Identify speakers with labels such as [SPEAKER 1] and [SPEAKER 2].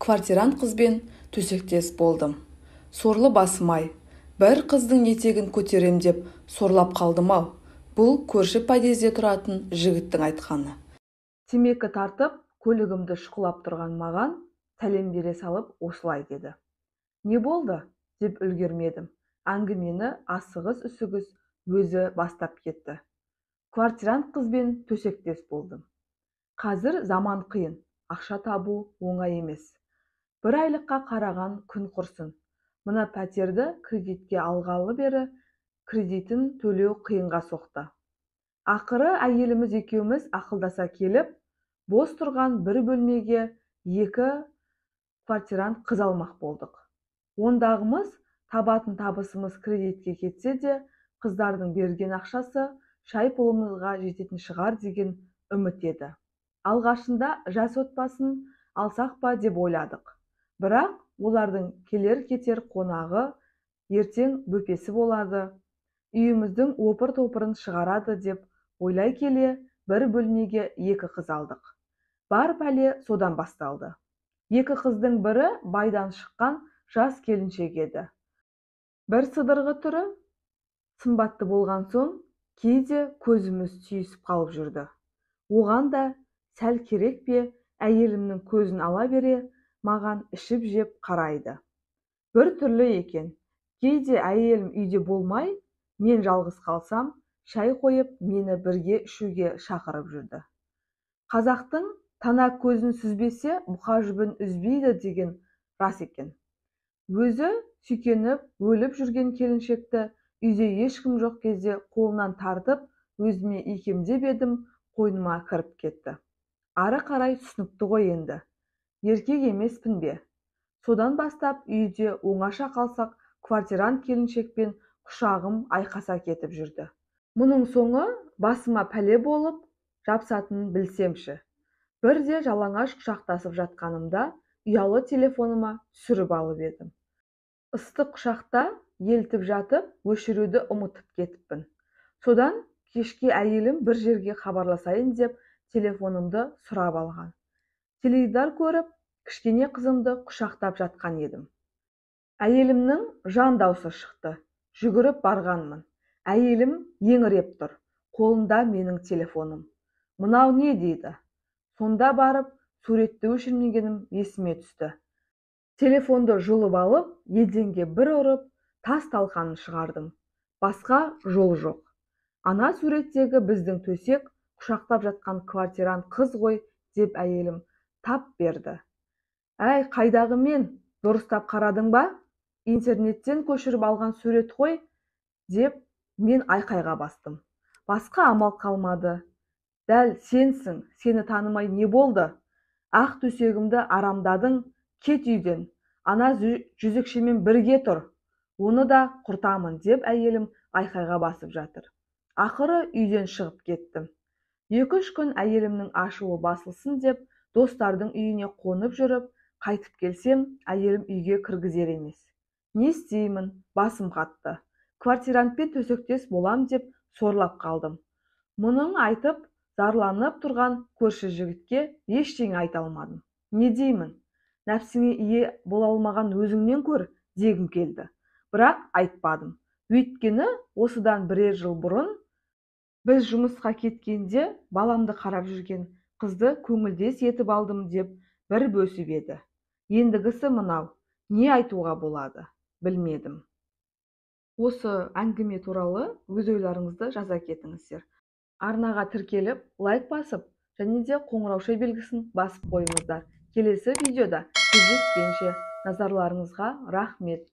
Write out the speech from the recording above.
[SPEAKER 1] Квартирант қызбен төсектес болдым. Сорлы басым-ай, бір қыздың етегін көтерем деп сорлап қалдым-ау. Бұл көрші подъезде тұратын жігіттің айтқаны. Темекі тартып, көлігімді шұқылап тұрған маған сәлем бере салып осылай деді. Не болды? Деп үлгермедім. Әңгімені асығыс-үсігіс өзі бастап кетті. Квартирант қызбен төсектес болдым. Қазір заман қиын, ақша табу оңай емес. Бір айлыққа қараған күн құрсын. Мына пәтерді кредитке алғалы бері кредитін төлеу қиынға соқты. Ақыры әйеліміз екеуміз ақылдаса келіп, бос тұрған бір бөлмеге 2 квартирант қыз алмақ болдық. Ондағымыз табатын табысымыз кредитке кетсе де, қыздардың берген ақшасы шай пұлымызға жететін шығар деген үміт еді. Алғашында жас отбасын алсақ па деп ойладық. Бірақ олардың келер-кетер қонағы, ертең бөпесі болады, үйіміздің опыр-топырын шығарады деп ойлай келе, бір бөлмеге 2 қыз алдық. Бар пәле содан басталды. 2 қыздың бірі байдан шыққан жас келіншек еді. Бір сыдырғы түрі сымбатты болған соң, кейде көзіміз түйісіп қалып жүрді. Оған да сәл керек пе, әйелімнің көзін ала бере, маған ішіп жеп қарайды. Бір түрлі екен. Кейде әйелім үйде болмай, мен жалғыз қалсам, шай қойып, мені бірге ішуге шақырып жүрді. Қазақтың тана көзін сүзбесе, бұқа жібін үзбейді деген рас екен. Өзі сүйкеніп, өліп жүрген келіншекті үйде ешкім жоқ кезде қолынан тартып, өзіме икемдеп едім, қойныма кіріп кетті. Ары қарай түсінікті ғой енді. Еркек емеспін бе? Содан бастап үйде оңаша қалсақ, квартирант келіншекпен құшағым айқаса кетіп жүрді. Мұның соңы басыма пәле болып, жапсатынын білсемші. Бірде жалаңаш құшақтасып жатқанымда, ұялы телефоныма түсіріп алып едім. Ыстық құшақта елтіп жатып, өшіруді ұмытып кетіппін. Содан кешке әйелім бір жерге хабарласайын деп телефонымды сұрап алған. Теледидар көріп, кішкене қызымды құшақтап жатқан едім. Әйелімнің жан даусы шықты. Жүгіріп барғанмын. Әйелім еңіреп тұр. Қолында менің телефоным. Мынау не дейді? Сонда барып, суретті өшірмегенім есіме түсті. Телефонды жұлып алып, еденге бір ұрып, тас талқанын шығардым. Басқа жол жоқ. Ана суреттегі біздің төсек құшақтап жатқан квартирант қыз ғой, деп әйелім тап берді. Әй, қайдағы мен? Дұрыстап қарадың ба? Интернеттен көшіріп алған сурет қой, деп мен айқайға бастым. Басқа амал қалмады. Дәл сенсің, сені танымай не болды? Ақ төсегімді арамдадың, кет үйден. Ана жүзікшемен бірге тұр. Оны да құртамын, деп әйелім айқайға басып жатыр. Ақыры үйден шығып кеттім. 2-3 күн әйелімнің ашуы басылсын деп, достардың үйіне қонып жүріп, қайтып келсем, әйелім үйге кіргізер емес. Не істеймін? Басым қатты. Квартирантпен төсектес болам деп сорлап қалдым. Мұның айтып, зарланып тұрған көрші жігітке ештеңе айта алмадым. Не деймін? Нәпсіңе ие бола алмаған өзіңнен көр, дегім келді. Бірақ айтпадым. Өйткені осыдан 1 жыл бұрын біз жұмысқа кеткенде баламды қарап жүрген қызды көңілдес етіп алдым деп бір бөсіп еді. Ендігісі мынау, не айтуға болады? Білмедім. Осы әңгіме туралы өз ойларыңызды жаза кетіңіздер. Арнаға тіркеліп, лайк басып, және де қоңырау белгісін басып қойыңыздар. Келесі видеода кездескенше назарларыңызға рахмет.